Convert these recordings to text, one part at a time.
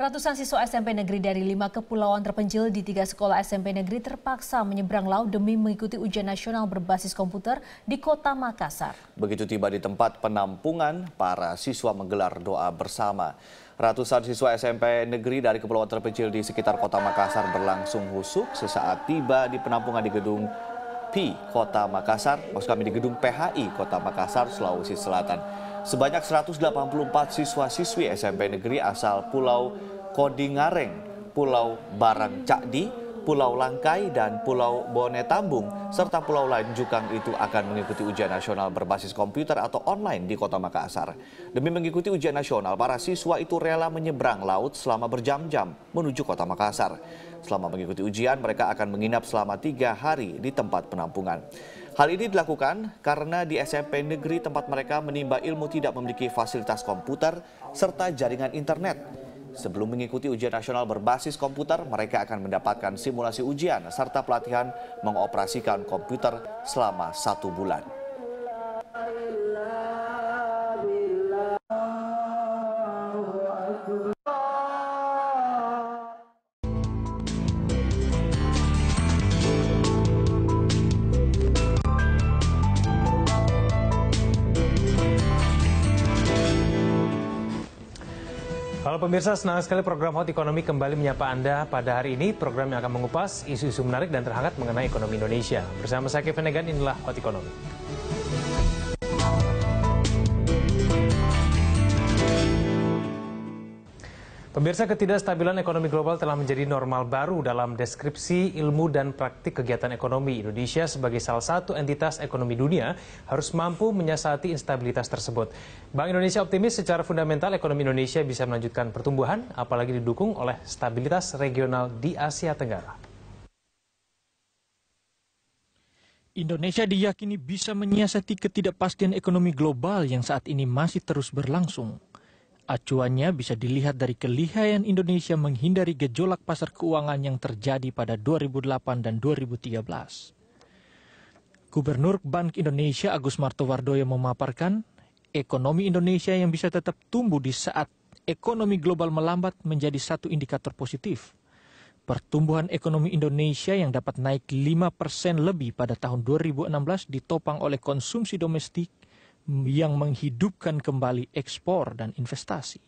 Ratusan siswa SMP negeri dari 5 kepulauan terpencil di 3 sekolah SMP negeri terpaksa menyeberang laut demi mengikuti ujian nasional berbasis komputer di Kota Makassar. Begitu tiba di tempat penampungan, para siswa menggelar doa bersama. Ratusan siswa SMP negeri dari kepulauan terpencil di sekitar Kota Makassar berlangsung husuk sesaat tiba di penampungan di gedung Kota Makassar, maksud kami di gedung PHI Kota Makassar, Sulawesi Selatan. Sebanyak 184 siswa-siswi SMP negeri asal Pulau Kodingareng, Pulau Barang Cakdi, Pulau Langkai, dan Pulau Bone Tambung, serta pulau lain Jukang itu akan mengikuti ujian nasional berbasis komputer atau online di Kota Makassar. Demi mengikuti ujian nasional, para siswa itu rela menyeberang laut selama berjam-jam menuju Kota Makassar. Selama mengikuti ujian, mereka akan menginap selama 3 hari di tempat penampungan. Hal ini dilakukan karena di SMP negeri tempat mereka menimba ilmu tidak memiliki fasilitas komputer serta jaringan internet. Sebelum mengikuti ujian nasional berbasis komputer, mereka akan mendapatkan simulasi ujian serta pelatihan mengoperasikan komputer selama 1 bulan. Halo pemirsa, senang sekali program Hot Ekonomi kembali menyapa Anda pada hari ini. Program yang akan mengupas isu-isu menarik dan terhangat mengenai ekonomi Indonesia. Bersama saya Kevin Egan, inilah Hot Ekonomi. Pemirsa, ketidakstabilan ekonomi global telah menjadi normal baru dalam deskripsi ilmu dan praktik kegiatan ekonomi. Indonesia sebagai salah satu entitas ekonomi dunia harus mampu menyiasati instabilitas tersebut. Bank Indonesia optimis secara fundamental ekonomi Indonesia bisa melanjutkan pertumbuhan, apalagi didukung oleh stabilitas regional di Asia Tenggara. Indonesia diyakini bisa menyiasati ketidakpastian ekonomi global yang saat ini masih terus berlangsung. Acuannya bisa dilihat dari kelihayan Indonesia menghindari gejolak pasar keuangan yang terjadi pada 2008 dan 2013. Gubernur Bank Indonesia Agus Martowardoyo memaparkan, ekonomi Indonesia yang bisa tetap tumbuh di saat ekonomi global melambat menjadi satu indikator positif. Pertumbuhan ekonomi Indonesia yang dapat naik 5% lebih pada tahun 2016 ditopang oleh konsumsi domestik yang menghidupkan kembali ekspor dan investasi.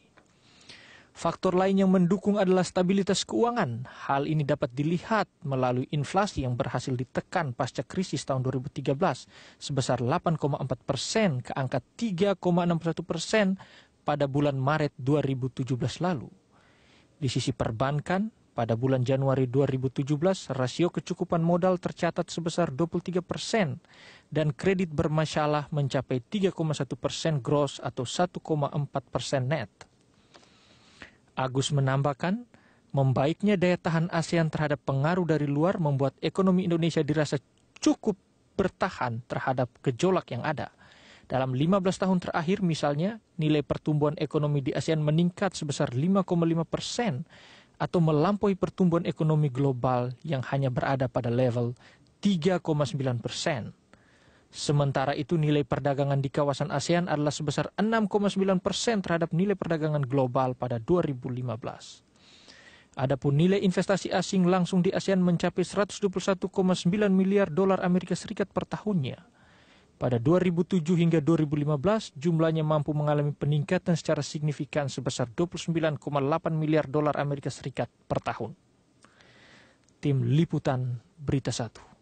Faktor lain yang mendukung adalah stabilitas keuangan. Hal ini dapat dilihat melalui inflasi yang berhasil ditekan pasca krisis tahun 2013 sebesar 8,4% ke angka 3,61% pada bulan Maret 2017 lalu. Di sisi perbankan, pada bulan Januari 2017, rasio kecukupan modal tercatat sebesar 23% dan kredit bermasalah mencapai 3,1% gross atau 1,4% net. Agus menambahkan, membaiknya daya tahan ASEAN terhadap pengaruh dari luar membuat ekonomi Indonesia dirasa cukup bertahan terhadap gejolak yang ada. Dalam 15 tahun terakhir misalnya, nilai pertumbuhan ekonomi di ASEAN meningkat sebesar 5,5%, atau melampaui pertumbuhan ekonomi global yang hanya berada pada level 3,9%. Sementara itu nilai perdagangan di kawasan ASEAN adalah sebesar 6,9% terhadap nilai perdagangan global pada 2015. Adapun nilai investasi asing langsung di ASEAN mencapai 121,9 miliar dolar Amerika Serikat per tahunnya. Pada 2007 hingga 2015, jumlahnya mampu mengalami peningkatan secara signifikan sebesar 29,8 miliar dolar Amerika Serikat per tahun. Tim Liputan Berita 1.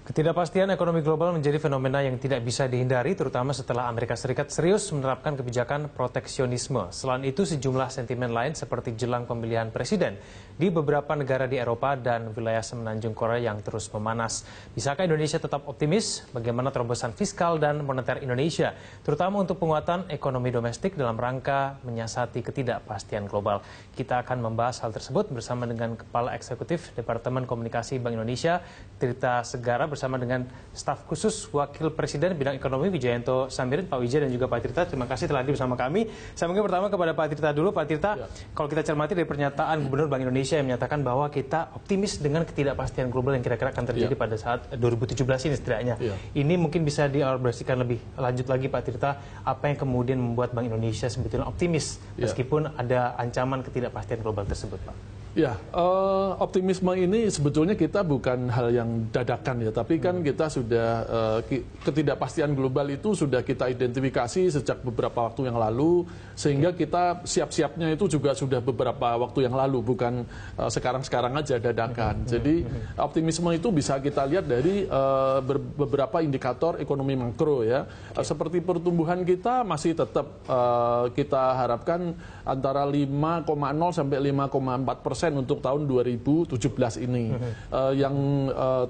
Ketidakpastian ekonomi global menjadi fenomena yang tidak bisa dihindari, terutama setelah Amerika Serikat serius menerapkan kebijakan proteksionisme. Selain itu, sejumlah sentimen lain seperti jelang pemilihan presiden di beberapa negara di Eropa dan wilayah semenanjung Korea yang terus memanas. Bisakah Indonesia tetap optimis? Bagaimana terobosan fiskal dan moneter Indonesia, terutama untuk penguatan ekonomi domestik dalam rangka menyiasati ketidakpastian global? Kita akan membahas hal tersebut bersama dengan Kepala Eksekutif Departemen Komunikasi Bank Indonesia, Tirta Segara, bersama dengan staf khusus Wakil Presiden Bidang Ekonomi Wijayanto Samirin, Pak Wija dan juga Pak Tirta. Terima kasih telah hadir bersama kami. Saya mungkin pertama kepada Pak Tirta dulu. Pak Tirta, kalau kita cermati dari pernyataan Gubernur Bank Indonesia yang menyatakan bahwa kita optimis dengan ketidakpastian global yang kira-kira akan terjadi pada saat 2017 ini setidaknya. Ini mungkin bisa dielaborasikan lebih lanjut lagi Pak Tirta, apa yang kemudian membuat Bank Indonesia sebetulnya optimis meskipun ada ancaman ketidakpastian global tersebut, Pak? Ya, optimisme ini sebetulnya kita bukan hal yang dadakan ya, tapi kan kita sudah ketidakpastian global itu sudah kita identifikasi sejak beberapa waktu yang lalu, sehingga kita siap-siapnya itu juga sudah beberapa waktu yang lalu, bukan sekarang-sekarang aja dadakan. Jadi optimisme itu bisa kita lihat dari beberapa indikator ekonomi makro ya. Seperti pertumbuhan kita masih tetap kita harapkan antara 5,0 sampai 5,4% untuk tahun 2017 ini. Yang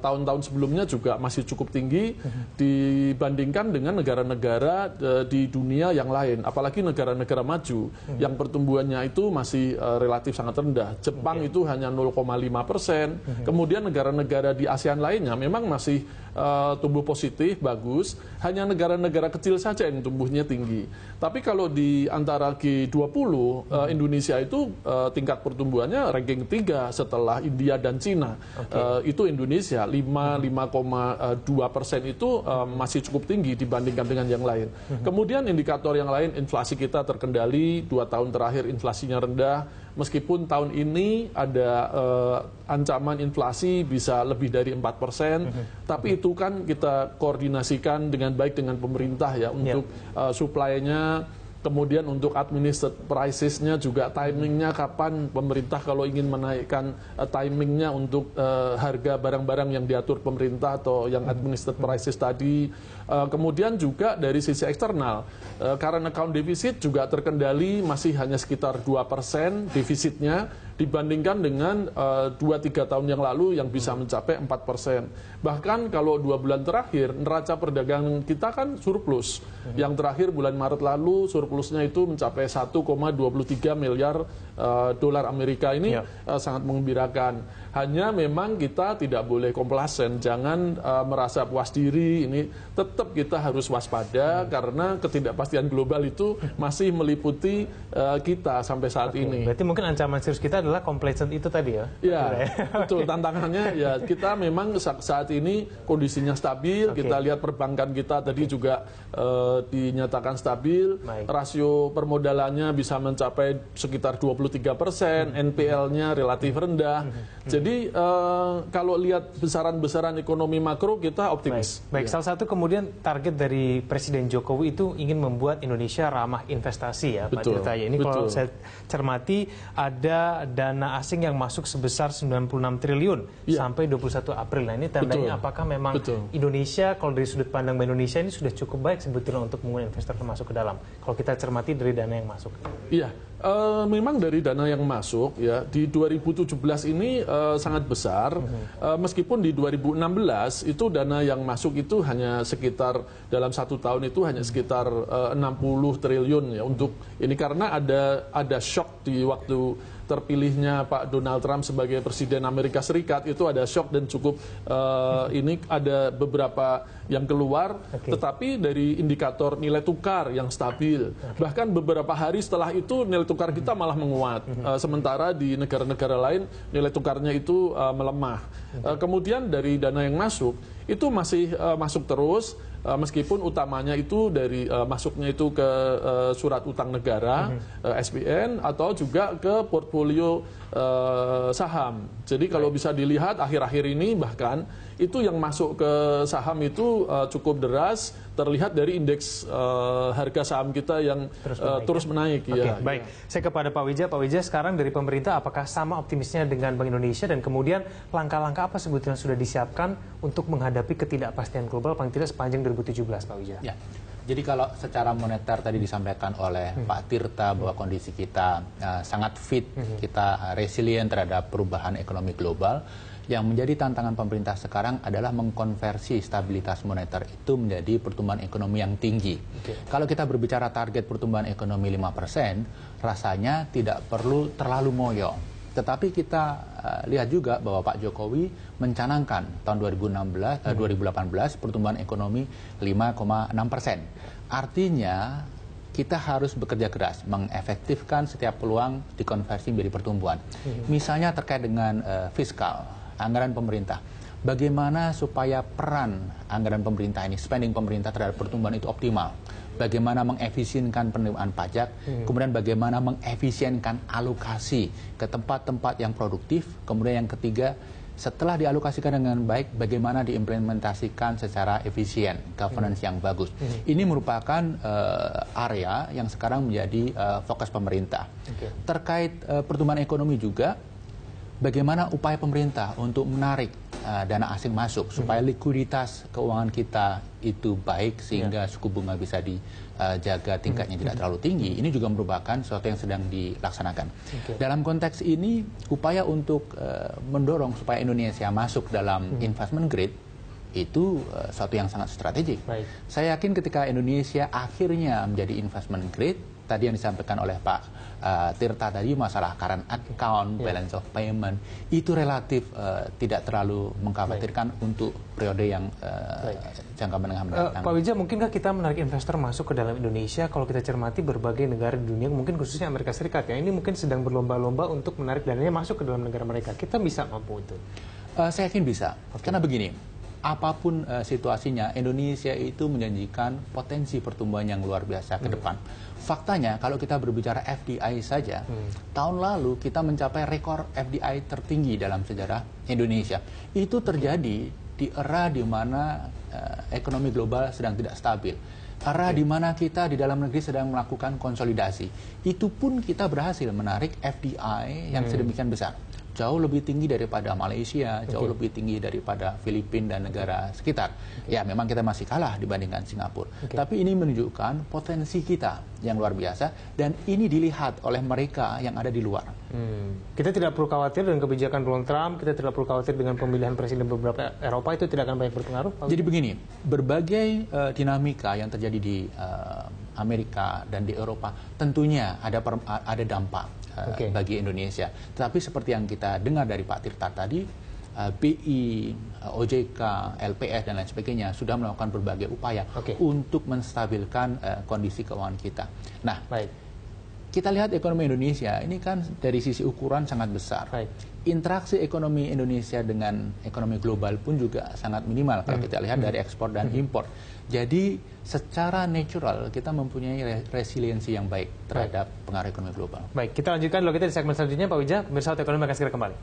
tahun-tahun sebelumnya juga masih cukup tinggi dibandingkan dengan negara-negara di dunia yang lain, apalagi negara-negara maju yang pertumbuhannya itu masih relatif sangat rendah. Jepang itu hanya 0,5%. Kemudian negara-negara di ASEAN lainnya memang masih tumbuh positif, bagus. Hanya negara-negara kecil saja yang tumbuhnya tinggi. Tapi kalau di antara G20, Indonesia itu tingkat pertumbuhannya ranking 3 setelah India dan Cina. Itu Indonesia 5,2% itu masih cukup tinggi dibandingkan dengan yang lain. Kemudian indikator yang lain, inflasi kita terkendali, 2 tahun terakhir inflasinya rendah. Meskipun tahun ini ada ancaman inflasi bisa lebih dari 4%, tapi itu kan kita koordinasikan dengan baik dengan pemerintah ya untuk supply-nya. Kemudian untuk administered prices-nya juga timingnya kapan pemerintah kalau ingin menaikkan timingnya untuk harga barang-barang yang diatur pemerintah atau yang administered prices tadi. Kemudian juga dari sisi eksternal, current account deficit juga terkendali masih hanya sekitar 2% defisitnya dibandingkan dengan 2-3 tahun yang lalu yang bisa mencapai 4%. Bahkan kalau 2 bulan terakhir neraca perdagangan kita kan surplus. Yang terakhir bulan Maret lalu surplusnya itu mencapai 1,23 miliar dolar Amerika. Ini sangat menggembirakan. Hanya memang kita tidak boleh komplasen, jangan merasa puas diri. Ini tetap kita harus waspada karena ketidakpastian global itu masih meliputi kita sampai saat ini. Berarti mungkin ancaman serius kita adalah complacent itu tadi ya? Iya, betul. Tantangannya ya kita memang saat ini kondisinya stabil. Kita lihat perbankan kita tadi juga dinyatakan stabil. Rasio permodalannya bisa mencapai sekitar 23%, NPL-nya relatif rendah. Jadi kalau lihat besaran-besaran ekonomi makro kita optimis. Baik. Salah satu kemudian target dari Presiden Jokowi itu ingin membuat Indonesia ramah investasi ya, Pak Tirta. Ini kalau saya cermati ada dana asing yang masuk sebesar 96 triliun sampai 21 April. Nah ini tandanya apakah memang Indonesia kalau dari sudut pandang Bank Indonesia ini sudah cukup baik sebetulnya untuk mengundang investor masuk ke dalam. Kalau kita cermati dari dana yang masuk. Iya. Memang dari dana yang masuk ya di 2017 ini sangat besar. Meskipun di 2016 itu dana yang masuk itu hanya sekitar dalam 1 tahun itu hanya sekitar 60 triliun ya untuk ini karena ada shock di waktu terpilihnya Pak Donald Trump sebagai Presiden Amerika Serikat. Itu ada shock dan cukup ini ada beberapa yang keluar, tetapi dari indikator nilai tukar yang stabil. Bahkan beberapa hari setelah itu nilai tukar kita malah menguat. Sementara di negara-negara lain nilai tukarnya itu melemah. Kemudian dari dana yang masuk, itu masih masuk terus. Meskipun utamanya itu dari masuknya itu ke surat utang negara, SBN, atau juga ke portfolio saham. Jadi kalau bisa dilihat akhir-akhir ini bahkan itu yang masuk ke saham itu cukup deras, terlihat dari indeks harga saham kita yang terus menaik. Baik, saya kepada Pak Wija. Pak Wija, sekarang dari pemerintah apakah sama optimisnya dengan Bank Indonesia dan kemudian langkah-langkah apa sebetulnya sudah disiapkan untuk menghadapi ketidakpastian global paling tidak sepanjang 2017, Pak Wija? Ya. Jadi kalau secara moneter tadi disampaikan oleh Pak Tirta bahwa kondisi kita sangat fit, kita resilient terhadap perubahan ekonomi global. Yang menjadi tantangan pemerintah sekarang adalah mengkonversi stabilitas moneter itu menjadi pertumbuhan ekonomi yang tinggi. Kalau kita berbicara target pertumbuhan ekonomi 5%, rasanya tidak perlu terlalu moyong. Tetapi kita lihat juga bahwa Pak Jokowi mencanangkan tahun 2018 pertumbuhan ekonomi 5,6%. Artinya kita harus bekerja keras, mengefektifkan setiap peluang dikonversi menjadi pertumbuhan. Misalnya terkait dengan fiskal, anggaran pemerintah. Bagaimana supaya peran anggaran pemerintah ini, spending pemerintah terhadap pertumbuhan itu optimal. Bagaimana mengefisienkan penerimaan pajak, kemudian bagaimana mengefisienkan alokasi ke tempat-tempat yang produktif, kemudian yang ketiga, setelah dialokasikan dengan baik, bagaimana diimplementasikan secara efisien, governance yang bagus. Ini merupakan area yang sekarang menjadi fokus pemerintah. Terkait pertumbuhan ekonomi juga, bagaimana upaya pemerintah untuk menarik dana asing masuk supaya likuiditas keuangan kita itu baik sehingga suku bunga bisa dijaga tingkatnya tidak terlalu tinggi. Ini juga merupakan sesuatu yang sedang dilaksanakan. Dalam konteks ini, upaya untuk mendorong supaya Indonesia masuk dalam investment grade itu sesuatu yang sangat strategik. Saya yakin ketika Indonesia akhirnya menjadi investment grade, tadi yang disampaikan oleh Pak Tirta tadi, masalah current account, balance of payment, itu relatif tidak terlalu mengkhawatirkan untuk periode yang jangka menengah mendatang. Pak Wijaya, mungkinkah kita menarik investor masuk ke dalam Indonesia kalau kita cermati berbagai negara di dunia, mungkin khususnya Amerika Serikat ya, ini mungkin sedang berlomba-lomba untuk menarik dananya masuk ke dalam negara mereka. Kita bisa mampu itu? Saya yakin bisa, karena begini, apapun situasinya, Indonesia itu menjanjikan potensi pertumbuhan yang luar biasa ke depan. Faktanya, kalau kita berbicara FDI saja, tahun lalu kita mencapai rekor FDI tertinggi dalam sejarah Indonesia. Itu terjadi di era di mana ekonomi global sedang tidak stabil. Era di mana kita di dalam negeri sedang melakukan konsolidasi. Itu pun kita berhasil menarik FDI yang sedemikian besar. Jauh lebih tinggi daripada Malaysia, jauh lebih tinggi daripada Filipina dan negara sekitar. Ya, memang kita masih kalah dibandingkan Singapura. Tapi ini menunjukkan potensi kita yang luar biasa, dan ini dilihat oleh mereka yang ada di luar. Kita tidak perlu khawatir dengan kebijakan Donald Trump, kita tidak perlu khawatir dengan pemilihan presiden beberapa Eropa, itu tidak akan banyak berpengaruh? Jadi begini, berbagai dinamika yang terjadi di Amerika dan di Eropa tentunya ada dampak bagi Indonesia. Tetapi seperti yang kita dengar dari Pak Tirta tadi, BI, OJK, LPS dan lain sebagainya sudah melakukan berbagai upaya untuk menstabilkan kondisi keuangan kita. Nah, kita lihat ekonomi Indonesia ini kan dari sisi ukuran sangat besar. Interaksi ekonomi Indonesia dengan ekonomi global pun juga sangat minimal kalau kita lihat dari ekspor dan impor. Jadi secara natural kita mempunyai resiliensi yang baik terhadap pengaruh ekonomi global. Baik, kita lanjutkan dulu kita di segmen selanjutnya, Pak Wijaya. Pemirsa Ekonomi akan segera kembali.